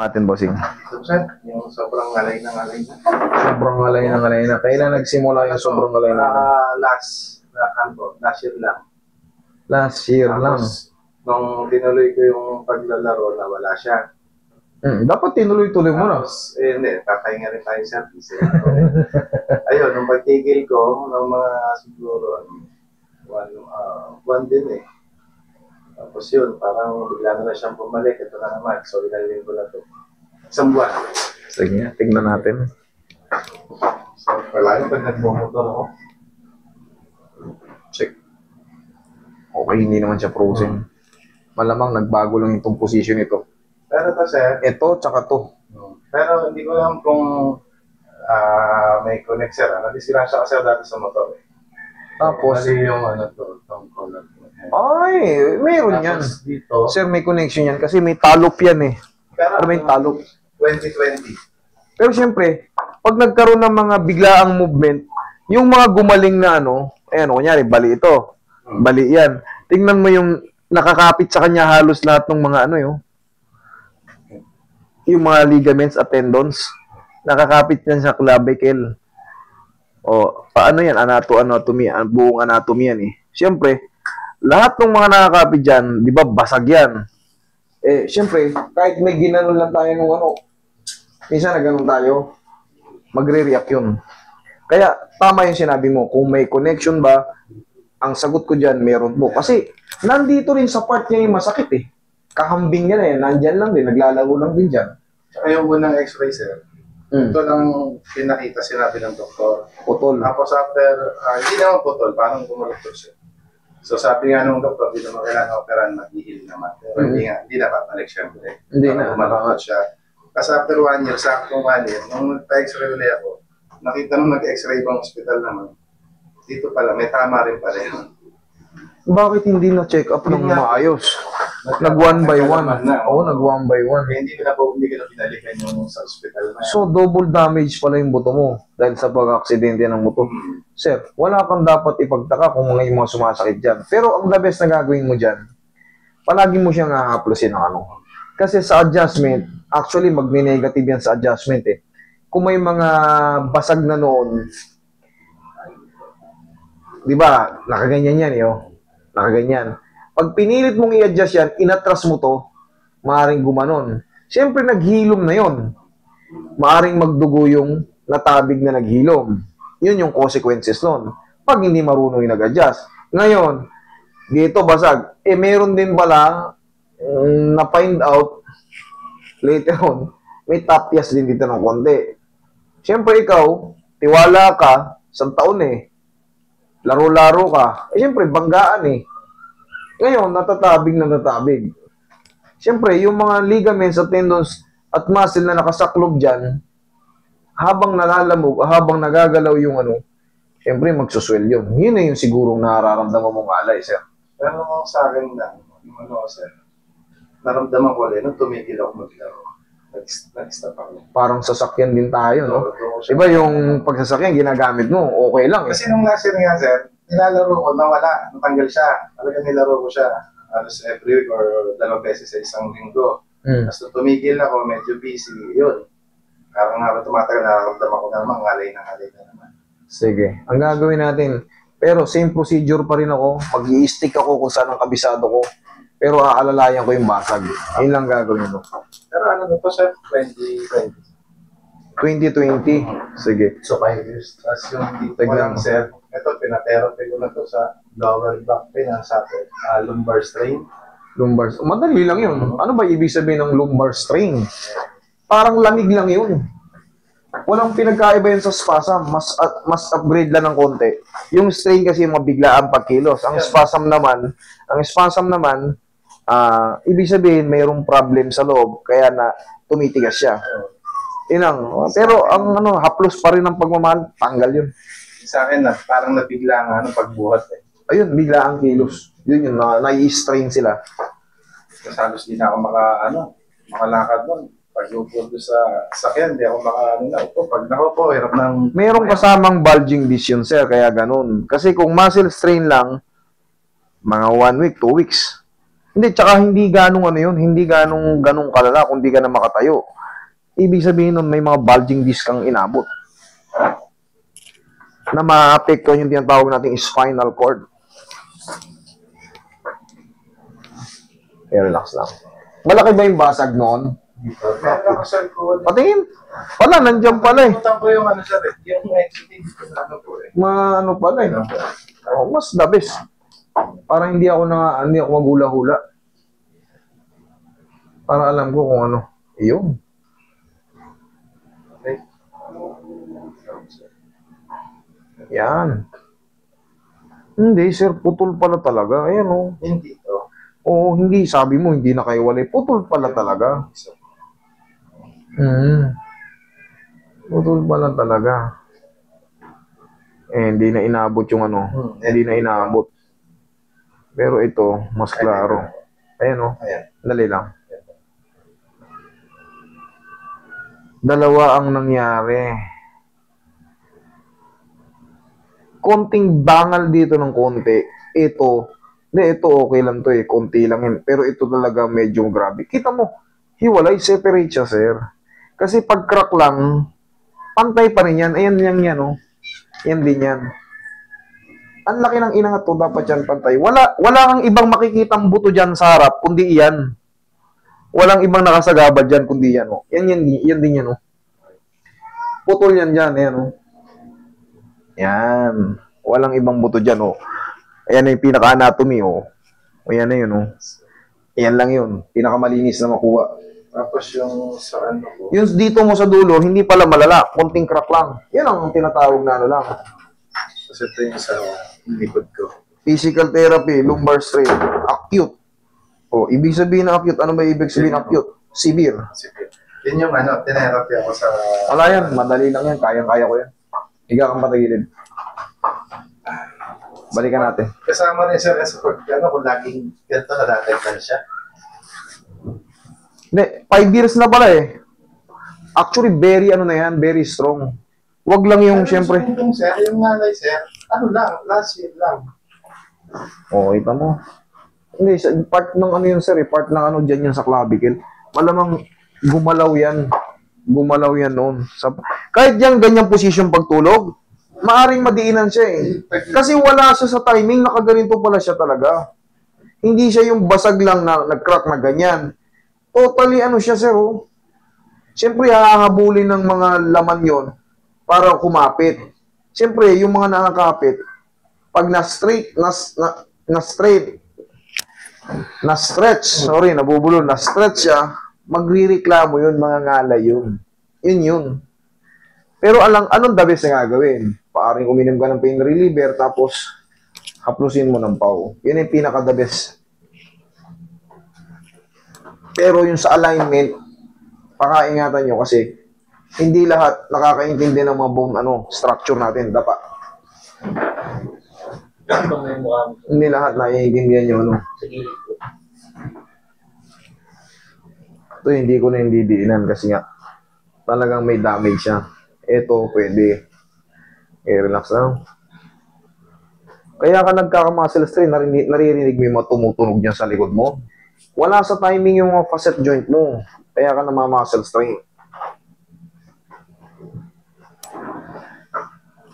Natin, bossing. Ito, sir, yung sobrang alay ng alay na. Sobrang alay ng alay na. Kailan nagsimula yung sobrang alay na? Last year lang. Last year lang. Tapos, nung tinuloy ko yung paglalaro, nawala siya. Dapat tinuloy-tuloy mo na. Tapos, hindi, papahinga rin tayo sa PC. Ayun, nung pagtigil ko, ng mga siguro, one din eh. Tapos yun, parang bigla na siyang bumalik. Ito na naman, so ilang linggo na ito. Isang buwan. Sige, tignan natin. So, wala yung pag nagmumotor ako. Check. Okay, hindi naman siya frozen. Malamang nagbago lang itong position ito. Pero ito, sir. Ito, tsaka to. Pero hindi ko alam kung may connect, sir. Nadisira siya kasi dati sa motor eh. Tapos, Mali yung itong color. ay, meron yan. Tapos dito, Sir, may connection yan kasi may talop yan eh. pero Ano ba yung talop? 2020. Pero siyempre, pag nagkaroon ng mga biglaang movement, yung mga gumaling na ano, ayan, kunyari, bali ito. Bali yan. Tingnan mo yung nakakapit sa kanya halos lahat ng mga ano yung mga ligaments at tendons. Nakakapit yan sa clavicle. O, paano yan? Anatomy. Buong anatomy yan eh. Siyempre, lahat ng mga nakakapit dyan, di ba, basag yan. Eh, siyempre, kahit may ginanon lang tayo ng ano, minsan na ganun tayo, magre-react yun. Kaya, tama yung sinabi mo, kung may connection ba, ang sagot ko dyan, meron po. Kasi, nandito rin sa part niya yung masakit eh. Kahambing yan eh, nandyan lang din, naglalaro lang din dyan. Saka yung unang x-ray, sir, ito lang pinakita, sinabi ng doktor. Putol. Tapos after, hindi naman putol, parang gumuluptol siya. So sabi nga nung doktor, hindi naman kailangan operahan, mag-heal naman. Pero hindi na babalik syempre. Hindi na. Gumalakot siya. Kasi after 1 year, saktong 1 year, nung nagpa-x-ray ulit ako, nakita nung nag-x-ray ibang hospital naman, dito pala, may tama rin pala yun. Bakit hindi na-check up ng maayos? Nag one by one. Oo, nag one by one. Kaya hindi ko na pinalikan yung sa hospital na. So, double damage pala yung buto mo dahil sa pag-aksidente ng motor. Sir, wala kang dapat ipagtaka kung mga yung mga sumasakit dyan. Pero ang the best na gagawin mo dyan, palagi mo siyang hahaplosin ng ano. Kasi sa adjustment, actually magme-negative yan sa adjustment eh. Kung may mga basag na noon, di ba, nakaganyan yan nakaganyan. Pag pinilit mong i-adjust yan, inatras mo to, maaaring gumanon. Siyempre, naghilom na yon. Maaaring magdugo yung natabig na naghilom. Yun yung consequences nun. Pag hindi marunong yung nag-adjust. Ngayon, dito basag. Eh, meron din pala na-find out later on, may tapyas din dito ng konti. Siyempre, ikaw, tiwala ka, isang taon eh. Laro-laro ka. Eh, siyempre, banggaan eh. Ngayon, natatabig. Siyempre, yung mga ligaments at tendons at muscle na nakasaklob dyan, habang nalalamog, habang nagagalaw yung ano, siyempre, magsuswell yun. Yun na yung sigurong nararamdaman mong alay, sir. Pero sa akin lang, sir, naramdaman ko rin, nung tumigil ako maglaro, nag-stop ako. Parang sasakyan din tayo, no? Iba yung pagsasakyan, ginagamit mo, okay lang eh. Kasi nung last year nga, sir, nilalaro ko, nawala, natanggal siya. Talagang nilaro ko siya halos every week or 2 beses sa isang linggo. Tapos nung tumigil ako, medyo busy, yun. Parang nga tumatagal, nararamdaman ko na naman, ngalay na naman. Sige, ang gagawin natin, pero same procedure pa rin ako, mag-i-stick ako kung saan ang kabisado ko, pero aalalayan ko yung basag. Yun lang gagawin mo. Pero ano na to, sir? 2020. 2020? Sige. So, 5 years. Tapos yung dito ko Tignan lang, mo. sir, ito, pinaterapy ko na to sa lower back pain, ang sabi, lumbar strain. Lumbar. Madali lang yun. Ano ba ibig sabihin ng lumbar strain? Parang lamig lang yun. Walang pinagkaiba yun sa spasm. Mas upgrade lang ng konti. Yung strain kasi mabigla ang pagkilos. Ang spasm naman, ibig sabihin mayroong problem sa loob kaya na tumitigas siya. Inang. Pero ang haplos pa rin ng pagmamahal, tanggal yun. Sa akin, parang nabigla nga pagbuhat eh. Ayun, bigla ang kilos. Yun yun, nai-strain sila. Kasi halos di na ako makalakad nun. Pag upo sa sakyan, di ako pag nakaupo, hirap ng... Merong kasamang bulging disc yun, sir, kaya ganun. Kasi kung muscle strain lang, mga 1 week, 2 weeks. Hindi, tsaka hindi ganong ano yun, hindi ganong kalala kung di ka na makatayo. Ibig sabihin nun, may mga bulging disc kang inabot. Na maapektuhan yung tinatawag nating spinal cord. Relax lang. Malaki ba yung basag noon? Nakasal ko. Patingin. Wala, nandiyan pala eh. Pumunta ko yung ano sir, yung exiting ko na ano po eh. Ano pala eh. Oh, mas the best. Para hindi ako magula-hula. Para alam ko kung ano. Iyon. Okay. Yan. Hindi, sir. Putol pala talaga. Ayan oh. Hindi to. Oo, hindi. Sabi mo, hindi na kayo walay. Putol pala talaga. Putol pala talaga. Hindi na inabot yung ano. Hindi na inabot. Pero ito, mas klaro. Ayan o. Dali lang. Dalawa ang nangyari. Konting bangal dito ng konti. Ito okay lang to eh. Konti lang yun. Pero ito talaga medyo grabe. Kita mo, hiwalay, separate siya, sir. Kasi pag crack lang, pantay pa rin yan. Ayan yan, oh. Yan din yan. Ang laki ng inangat to, dapat yan pantay. Wala kang ibang makikitang buto dyan sa harap, kundi iyan. Walang ibang nakasagabad dyan, kundi yan, oh. Yan din yan, oh. Putol yan dyan, ayan, oh. Yan. Walang ibang buto dyan, oh. Ayan na yung pinaka-anatomy, oh. Ayan na yun, oh. Ayan lang yun. Pinakamalinis na makuha. Tapos yung sa ano ko. Yung dito mo sa dulo, hindi pala malala. Konting crack lang. Yan ang tinatawag na ano lang. Kasi ito yung sa likod ko. Physical therapy, lumbar strain, acute. O, ibig sabihin ng acute, ano ba ibig sabihin ng acute? Severe. Sige. Yun yung ano, tinerapi ako sa... Wala yan, madali lang yan. Kayang-kaya ko yan. Higa kang patagilid. Balikan natin. Kasama rin siya sa pag, ano, kung laging ganito nadadagdan siya. Hindi, 5 years na pala eh. Actually, very ano na yan, very strong. Wag lang yung, syempre. Yung sir, yung nanay sir, ano lang, last year lang. Oo, kita mo. Hindi, part ng ano yun sir, eh, part ng ano dyan yun sa clavicle. Malamang gumalaw yan. Gumalaw yan noon. Kahit yung ganyang position pagtulog, maaring madiinan siya eh. Kasi wala siya sa timing, nakaganito pala siya talaga. Hindi siya yung basag lang na nag-crack na ganyan. Totally ano siya sir, oh. Siyempre, hahabulin ng mga laman yon para kumapit. Siyempre, yung mga nakakapit, pag na-stretch, na-stretch siya, magrireklamo yun, mga ngalay yun. Yun. Pero anong the best na gagawin? Paaring uminom ka ng pain reliever, tapos haplusin mo ng pau. Yun yung pinaka-the best. Pero yung sa alignment, pakaingatan nyo kasi hindi lahat nakakaintindi ng mga bone structure natin. Dapat. Hindi lahat naiintindihan nyo. Ito hindi ko na hindi diinan kasi nga talagang may damage siya. Ito pwede. Relax lang. Kaya ka nagkaka-muscle strain, naririnig mo yung mga tumutunog dyan sa likod mo. Wala sa timing yung mga facet joint mo. Kaya ka muscle strain.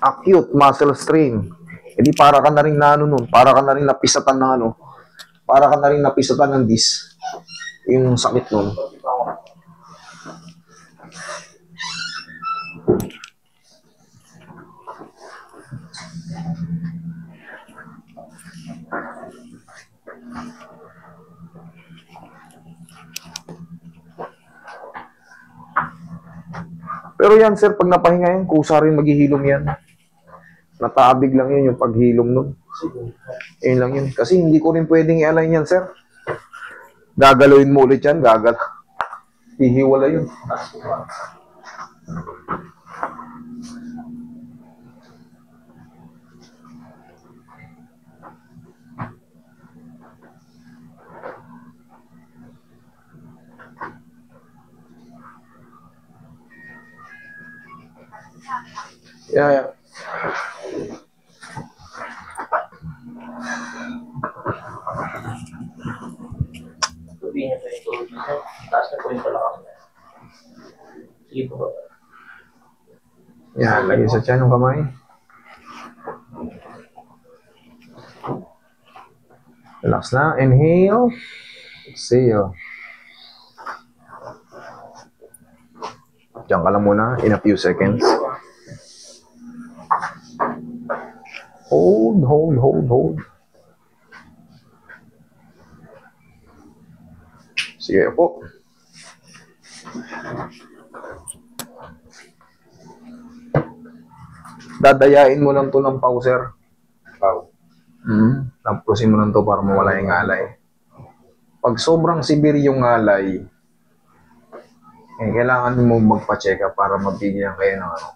Acute muscle strain. Hindi para ka na rin para ka na rin napisatan ng para ka na rin napisatan ng disc. Yung sakit nun. Pero yan sir, pag napahinga yan, kusa rin maghihilom yan. Nataabig lang yun yung paghilom nun. Yun lang yun. Kasi hindi ko rin pwedeng i-align yan sir. Gagalawin mo ulit yan, hihiwala yun. Yeah. po yung palakang. Sige po. Yan, lagay sa tiyan yung kamay. Relax na. Inhale. Exhale. Diyan ka lang muna in a few seconds. Hold. Sige po. Dadayain mo lang to ng pauser. Pau. Tapusin mo lang to para mawala yung alay. Pag sobrang severe yung alay, kailangan mo magpa-check up para mabigyan kayo ng ano.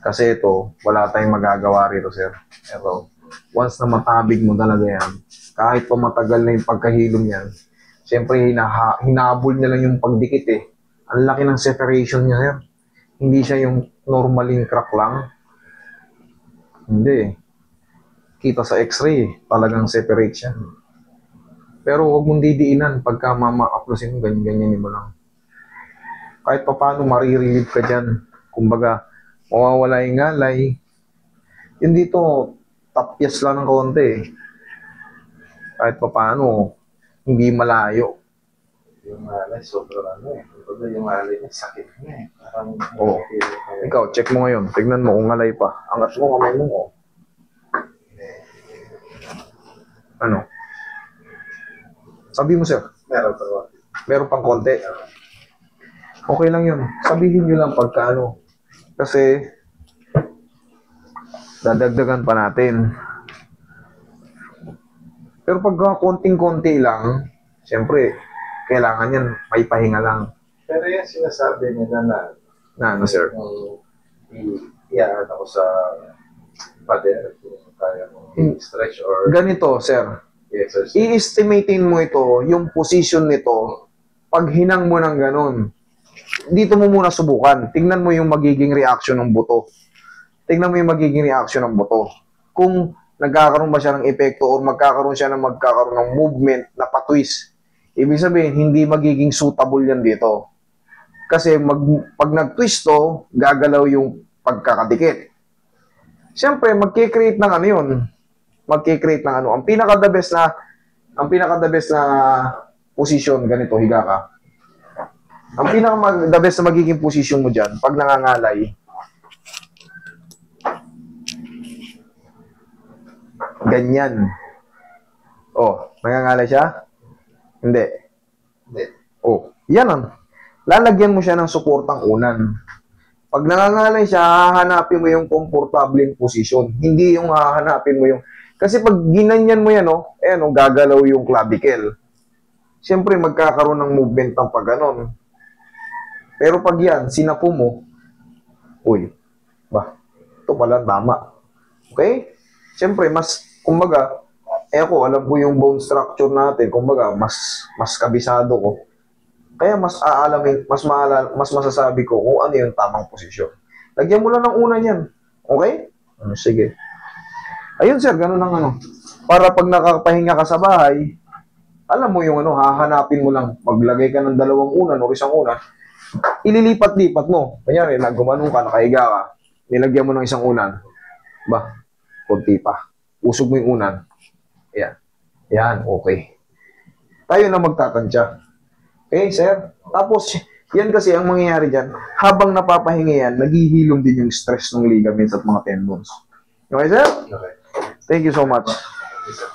Kasi ito, wala tayong magagawa rito, sir. Pero, once na matabig mo talaga yan, kahit pa matagal na yung pagkahilom yan, siyempre, hinabol niya lang yung pagdikit eh. Ang laki ng separation niya, sir. Hindi siya yung normaling crack lang. Hindi. Kita sa x-ray, talagang separate siya. Pero huwag mong didiinan pagka mama-aplosin mo, ganyan-ganyan mo lang. Kahit pa paano, marirelieve ka dyan. Kumbaga, mawawala yung ngalay. Yun dito, tapyas lang ng konti eh. Kahit pa paano, hindi malayo. Yung alay, sobrang ano eh. Yung alay niya, sakit niya eh. Parang, Oo. Ikaw, check mo ngayon. Tignan mo kung ngalay pa. Angat mo kamay mo. Oh. Ano? Sabi mo, sir. Meron pa. Meron pang konti. Okay lang yun. Sabihin nyo lang pagka ano. Kasi, dadagdagan pa natin. Pero pagka konting-konti lang, siyempre, kailangan yan, may pahinga lang. Pero yan sinasabi nila na Ano, sir? i-iaan ako sa pader kung kaya mo i-stretch or Ganito, sir. i-exercise. I-estimatein mo ito, yung position nito, pag hinang mo ng ganun. Dito mo muna subukan. Tingnan mo yung magiging reaction ng buto. Tingnan mo yung magiging reaction ng buto. Kung nagkakaroon ba siya ng epekto or magkakaroon ng movement na patwist. Ibig sabihin, hindi magiging suitable yan dito. Kasi pag nag-twist to, gagalaw yung pagkakadikit. Siyempre, magkikreate ng ano yun. Magkikreate ng ano. Ang pinaka-the best na position, ganito, higa ka. Ang pinaka-the best na magiging position mo dyan, pag nangangalay, ganyan. Oh, nangangalay siya? Hindi. Oh, yan ang. Lalagyan mo siya ng suportang unan. Pag nangangalay siya, hahanapin mo yung komportableng posisyon. Hindi yung hahanapin mo yung... Kasi pag ginanyan mo yan, gagalaw yung clavicle. Siyempre, magkakaroon ng movement ng pag ganon. Pero pag yan, sinapo mo, uy, ito pala tama. Okay? Siyempre, kumbaga, alam ko yung bone structure natin, kumbaga, mas kabisado ko. Kaya mas masasabi ko kung ano yung tamang posisyon. Lagyan mo lang ng una niyan. Okay? Sige. Ayun, sir, ganun ang ano. Para pag nakakapahinga ka sa bahay, alam mo yung hahanapin mo lang. Maglagay ka ng dalawang unan o isang unan, ililipat-lipat mo. Kanyari, naggumanong ka, nakahiga ka, nilagyan mo ng isang unan. Kunti pa. Usog mo yung unan. Ayan. Yan, okay. Tayo na magtatansya. Okay, sir? Tapos, yan kasi ang mangyayari dyan, habang napapahinga yan, naghihilom din yung stress ng ligaments at mga tendons. Okay, sir? Okay. Thank you so much. Okay, sir.